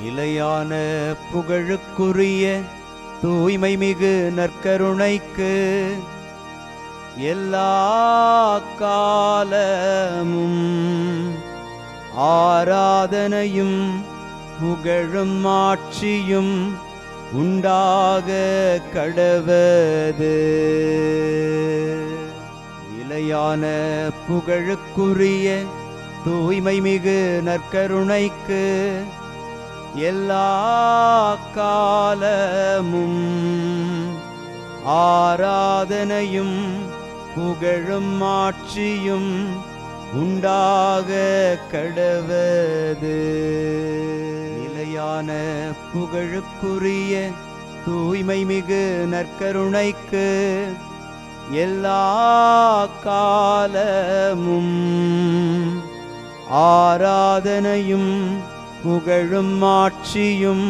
நிலையான புகழுக்குரிய தூய்மை மிகு நற்கருணைக்கு எல்லா காலமும் ஆராதனையும் புகழும் ஆட்சியும் உண்டாக கடவது. நிலையான புகழுக்குரிய தூய்மை மிகு நற்கருணைக்கு எல்லா காலமும் ஆராதனையும் புகழும் ஆட்சியும் உண்டாக கடவது. நிலையான புகழுக்குரிய தூய்மை மிகு நற்கருணைக்கு எல்லா காலமும் ஆராதனையும் புகழும் ஆட்சியும்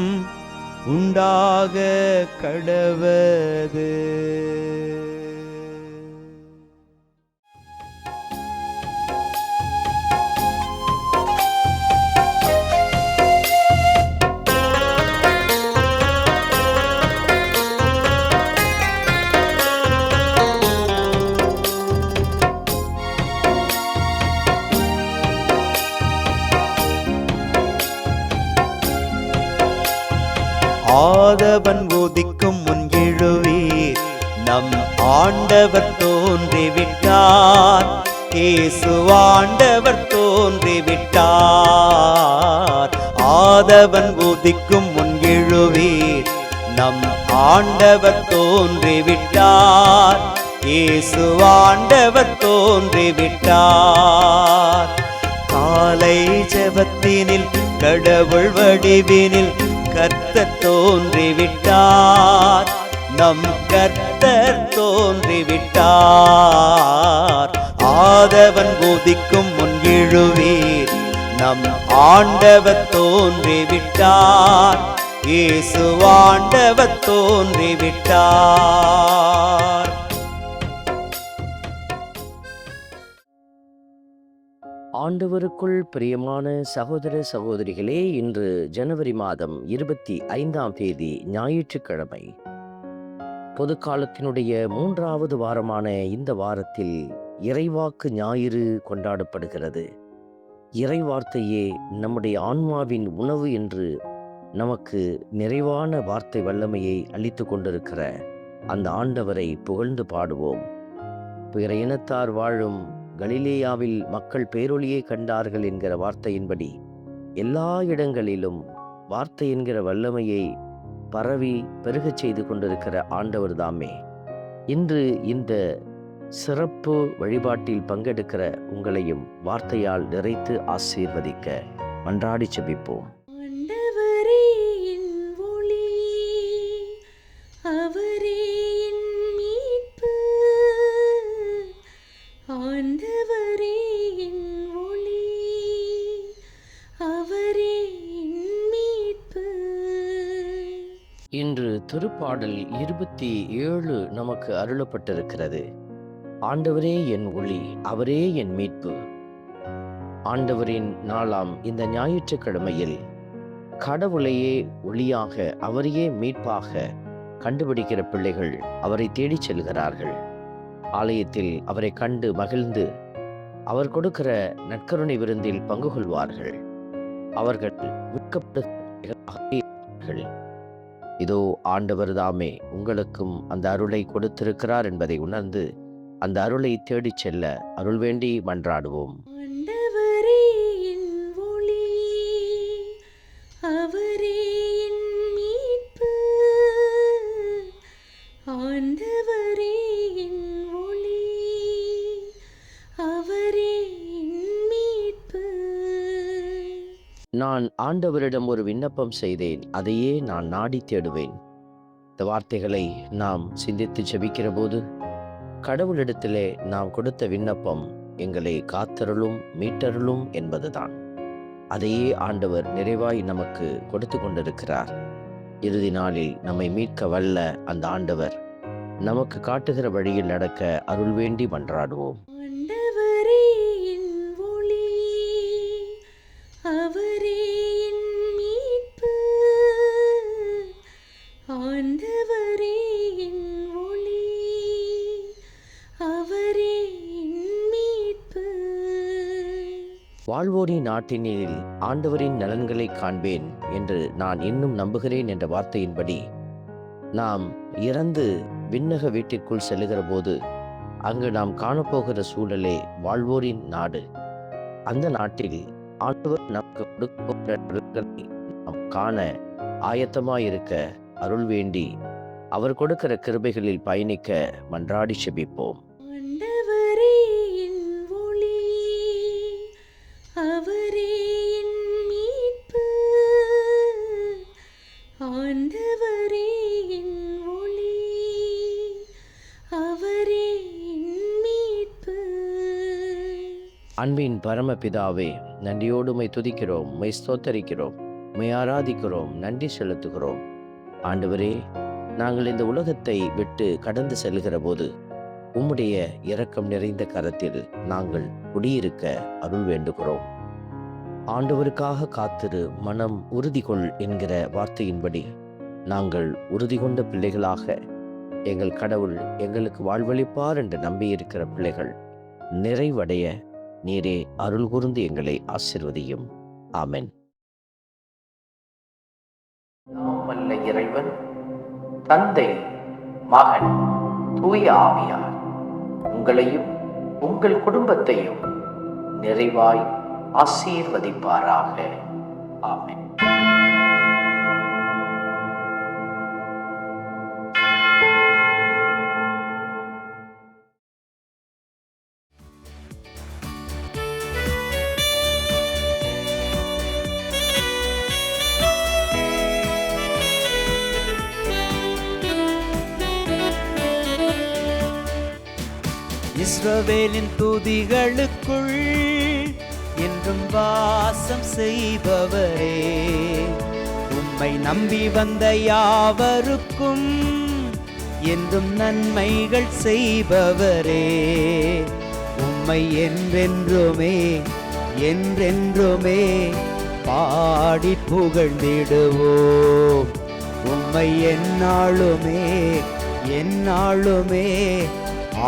உண்டாக கடவது. ஆதவன் உதிக்கும் முன் எழுவீர், நம் ஆண்டவர் தோன்றிவிட்டார். இயேசு ஆண்டவர் தோன்றிவிட்டார். ஆதவன் உதிக்கும் முன் எழுவீர், நம் ஆண்டவர் தோன்றிவிட்டார். இயேசு ஆண்டவர் தோன்றிவிட்டார். காலை ஜெபத்தினில் கடவுள் வடிவினில் கர்த்தர் தோன்றிவிட்டார். நம் கர்த்தர் தோன்றிவிட்டார். ஆதவன் உதிக்கும் முன் எழுவீர், நம் ஆண்டவர் தோன்றிவிட்டார். இயேசு ஆண்டவர் தோன்றிவிட்டார். ஆண்டவருக்குள் பிரியமான சகோதர சகோதரிகளே, இன்று ஜனவரி மாதம் 25ஆம் தேதி ஞாயிற்றுக்கிழமை. பொதுக்காலத்தினுடைய 3வது வாரமான இந்த வாரத்தில் இறைவாக்கு ஞாயிறு கொண்டாடப்படுகிறது. இறைவார்த்தையே நம்முடைய ஆன்மாவின் உணவு என்று நமக்கு நிறைவான வார்த்தை வல்லமையை அளித்து கொண்டிருக்கிற அந்த ஆண்டவரை புகழ்ந்து பாடுவோம். பிற இனத்தார் வாழும் கலிலேயாவில் மக்கள் பேரொளியை கண்டார்கள் என்கிற வார்த்தையின்படி எல்லா இடங்களிலும் வார்த்தை என்கிற வல்லமையை பரவி பெருகச் செய்து கொண்டிருக்கிற ஆண்டவர் தாமே இன்று இந்த சிறப்பு வழிபாட்டில் பங்கெடுக்கிற உங்களையும் வார்த்தையால் நிறைத்து ஆசீர்வதிக்க மன்றாடி ஜெபிப்போம். இன்று திருப்பாடல் 27 நமக்கு அருளப்பட்டிருக்கிறது. ஆண்டவரே என் ஒளி, அவரே என் மீட்பு. ஆண்டவரின் நாளாம் இந்த ஞாயிற்றுக்கிழமையில் கடவுளையே ஒளியாக, அவரையே மீட்பாக கண்டுபிடிக்கிற பிள்ளைகள் அவரை தேடிச் செல்கிறார்கள். ஆலயத்தில் அவரை கண்டு மகிழ்ந்து அவர் கொடுக்கிற நற்கருணை விருந்தில் பங்கு கொள்வார்கள். அவர்கள் விற்கப்படுகிறார்கள். இதோ ஆண்டவர் தாமே உங்களுக்கும் அந்த அருளை கொடுத்திருக்கிறார் என்பதை உணர்ந்து அந்த அருளை தேடிச் செல்ல அருள் வேண்டி மன்றாடுவோம். நான் ஆண்டவரிடம் ஒரு விண்ணப்பம் செய்தேன், அதையே நான் நாடி தேடுவேன். இந்த வார்த்தைகளை நாம் சிந்தித்து ஜெபிக்கிற போது கடவுளிடத்திலே நாம் கொடுத்த விண்ணப்பம் எங்களை காத்தருளும் மீட்டருளும் என்பதுதான். அதையே ஆண்டவர் நிறைவாய் நமக்கு கொடுத்து கொண்டிருக்கிறார். இறுதி நாளில் நம்மை மீட்க வல்ல அந்த ஆண்டவர் நமக்கு காட்டுகிற வழியில் நடக்க அருள் வேண்டி மன்றாடுவோம். அவரே என் மீட்பு, வாழ்வோரின் நாட்டினில் ஆண்டவரின் நலன்களை காண்பேன் என்று நான் இன்னும் நம்புகிறேன் என்ற வார்த்தையின்படி நாம் இறந்து விண்ணக வீட்டிற்குள் செல்லுகிற போது அங்கு நாம் காணப்போகிற சூழலே வாழ்வோரின் நாடு. அந்த நாட்டில் ஆண்டவர் நமக்கு கொடுக்கிற நலன்களை நாம் காண ஆயத்தமாயிருக்க அருள் வேண்டி அவர் கொடுக்கிற கிருபைகளில் பயணிக்க மன்றாடி செபிப்போம். ஆண்டவரே என் ஒளி, அவரே என் மீட்பு. ஆண்டவரே என் ஒளி, அவரே என் மீட்பு. அன்பின் பரமபிதாவே, நன்றியோடு உம்மை துதிக்கிறோம், உம்மை ஸ்தோத்தரிக்கிறோம், உம்மை ஆராதிக்கிறோம், நன்றி செலுத்துகிறோம். ஆண்டவரே, நாங்கள் இந்த உலகத்தை விட்டு கடந்து செல்கிற போது உம்முடைய இரக்கம் நிறைந்த கரத்தில் நாங்கள் குடியிருக்க அருள் வேண்டுகிறோம். ஆண்டவருக்காக காத்திரு, மனம் உறுதி கொள் என்கிற வார்த்தையின்படி நாங்கள் உறுதி கொண்ட பிள்ளைகளாக எங்கள் கடவுள் எங்களுக்கு வாழ்வளிப்பார் என்று நம்பியிருக்கிற பிள்ளைகள் நிறைவடைய நீரே அருள் கூர்ந்து எங்களை ஆசீர்வதியும். ஆமென். நாம் வல்ல இறைவன் தந்தை, மகன், தூய ஆவியார் உங்களையும் உங்கள் குடும்பத்தையும் நிறைவாய் ஆசீர்வதிப்பாராக. ஆமென். இஸ்ரவேலின் துதிகளுக்குள் என்றும் வாசம் செய்பவரே, உம்மை நம்பி வந்த யாவருக்கும் என்றும் நன்மைகள் செய்பவரே, உம்மை என்றென்றுமே என்றென்றுமே பாடி புகழ்ந்திடுவோம். உம்மை எந்நாளுமே எந்நாளுமே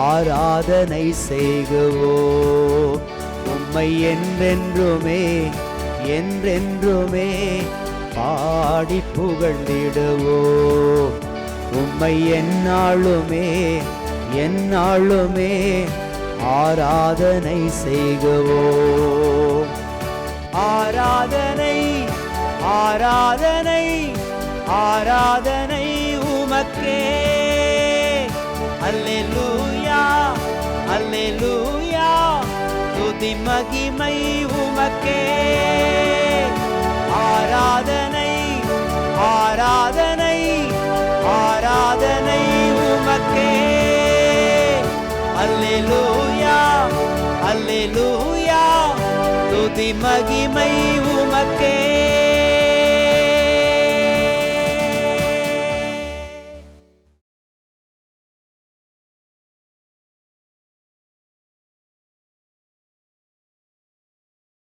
ஆராதனை செய்குவோம். உம்மை என்றென்றுமே என்றென்றுமே பாடி புகழ்ந்திடுவோம். உம்மை எந்நாளுமே எந்நாளுமே ஆராதனை செய்குவோம். ஆராதனை ஆராதனை ஆராதனை உமக்கே. அல்லேலூயா அல்லேலூயா, துதி மகிமை உமக்கே. ஆராதனை ஆராதனை ஆராதனை உமக்கே. அல்லேலூயா அல்லேலூயா, துதி மகிமை உமக்கே.